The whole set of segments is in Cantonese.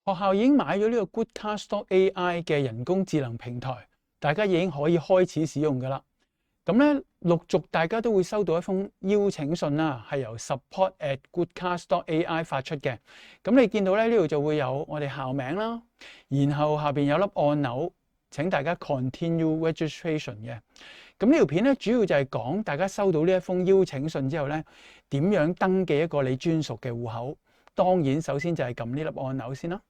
學校已經買咗呢個 Goodcast.ai 嘅人工智能平台，大家已經可以開始使用㗎啦。咁咧，陸續大家都會收到一封邀請信啦，係由 support@goodcast.ai 發出嘅。咁你見到咧，呢度就會有我哋校名啦，然後下邊有粒按鈕，請大家 continue registration 嘅。咁呢條片咧，主要就係講大家收到呢一封邀請信之後咧，點樣登記一個你專屬嘅戶口。當然，首先就係撳呢粒按鈕先啦。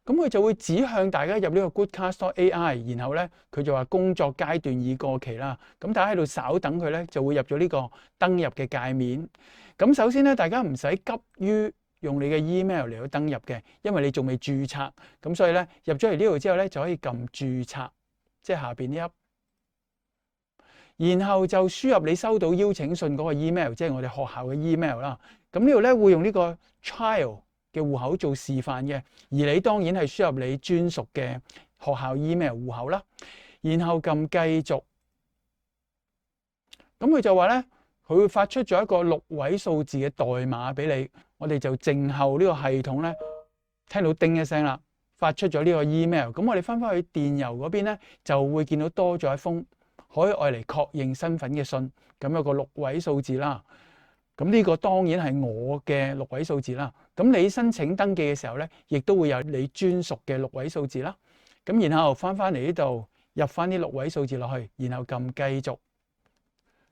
咁佢就會指向大家入呢個 Goodcast.ai， 然後咧佢就話工作階段已過期啦。咁大家喺度稍等佢咧，就會入咗呢個登入嘅界面。咁首先咧，大家唔使急於用你嘅 email 嚟到登入嘅，因為你仲未註冊。咁所以咧，入咗嚟呢度之後咧，就可以撳註冊，即係下邊呢一，然後就輸入你收到邀請信嗰個 email， 即係我哋學校嘅 email 啦。咁呢度咧會用呢個 trial 嘅戶口做示範嘅，而你當然係輸入你專屬嘅學校 email 戶口啦。然後撳繼續，咁佢就話咧，佢會發出咗一個6位數字嘅代碼俾你。我哋就靜候呢個系統咧，聽到叮一聲啦，發出咗呢個 email。咁我哋翻去電郵嗰邊咧，就會見到多咗一封可以愛嚟確認身份嘅信。咁有個6位數字啦。咁呢個當然係我嘅6位數字啦。咁你申請登記嘅時候咧，亦都會有你專屬嘅6位數字啦。咁然後翻嚟呢度入翻啲6位數字落去，然後撳繼續。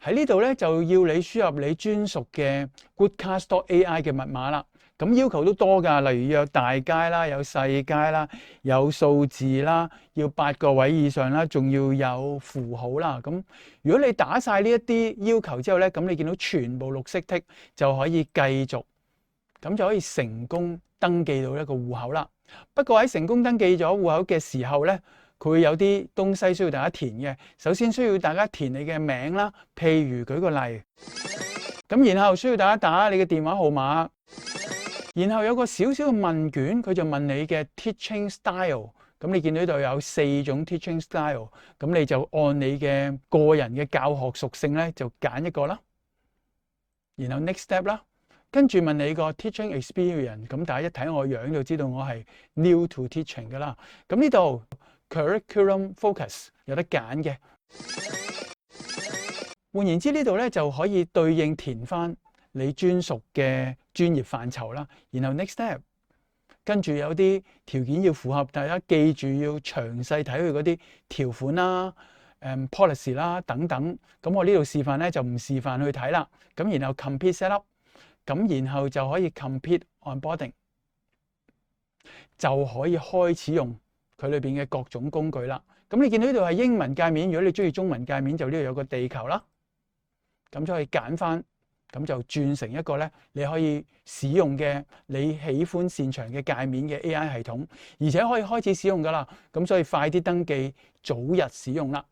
喺呢度咧就要你輸入你專屬嘅 Goodcast.ai 嘅密碼啦。咁要求都多㗎，例如要有大階啦，有細階啦，有數字啦，要8個位以上啦，仲要有符號啦。咁如果你打晒呢一啲要求之後咧，咁你見到全部綠色剔就可以繼續，咁就可以成功登記到一個戶口啦。不過喺成功登記咗戶口嘅時候咧，佢會有啲東西需要大家填嘅。首先需要大家填你嘅名啦，譬如舉個例，咁然後需要大家打你嘅電話號碼。然後有個少少嘅問卷，佢就問你嘅 teaching style。咁你見到呢度有4種 teaching style， 咁你就按你嘅個人嘅教學屬性咧，就揀一個啦。然後 next step 啦，跟住問你個 teaching experience。咁大家一睇我樣就知道我係 new to teaching 噶啦。咁呢度 curriculum focus 有得揀嘅。換言之，呢度咧就可以對應填翻你專屬嘅專業範疇啦，然後 next step， 跟住有啲條件要符合，大家記住要詳細睇佢嗰啲條款啦、policy 啦等等。咁我呢度示範咧就唔示範去睇啦。咁然後 complete set up， 咁然後就可以 complete onboarding， 就可以開始用佢裏邊嘅各種工具啦。咁你見到呢度係英文界面，如果你中意中文界面，就呢度有個地球啦，咁就可以揀翻。咁就轉成一個咧，你可以使用嘅你喜歡擅長嘅界面嘅 AI 系統，而且可以開始使用噶啦。咁所以快啲登記，早日使用啦。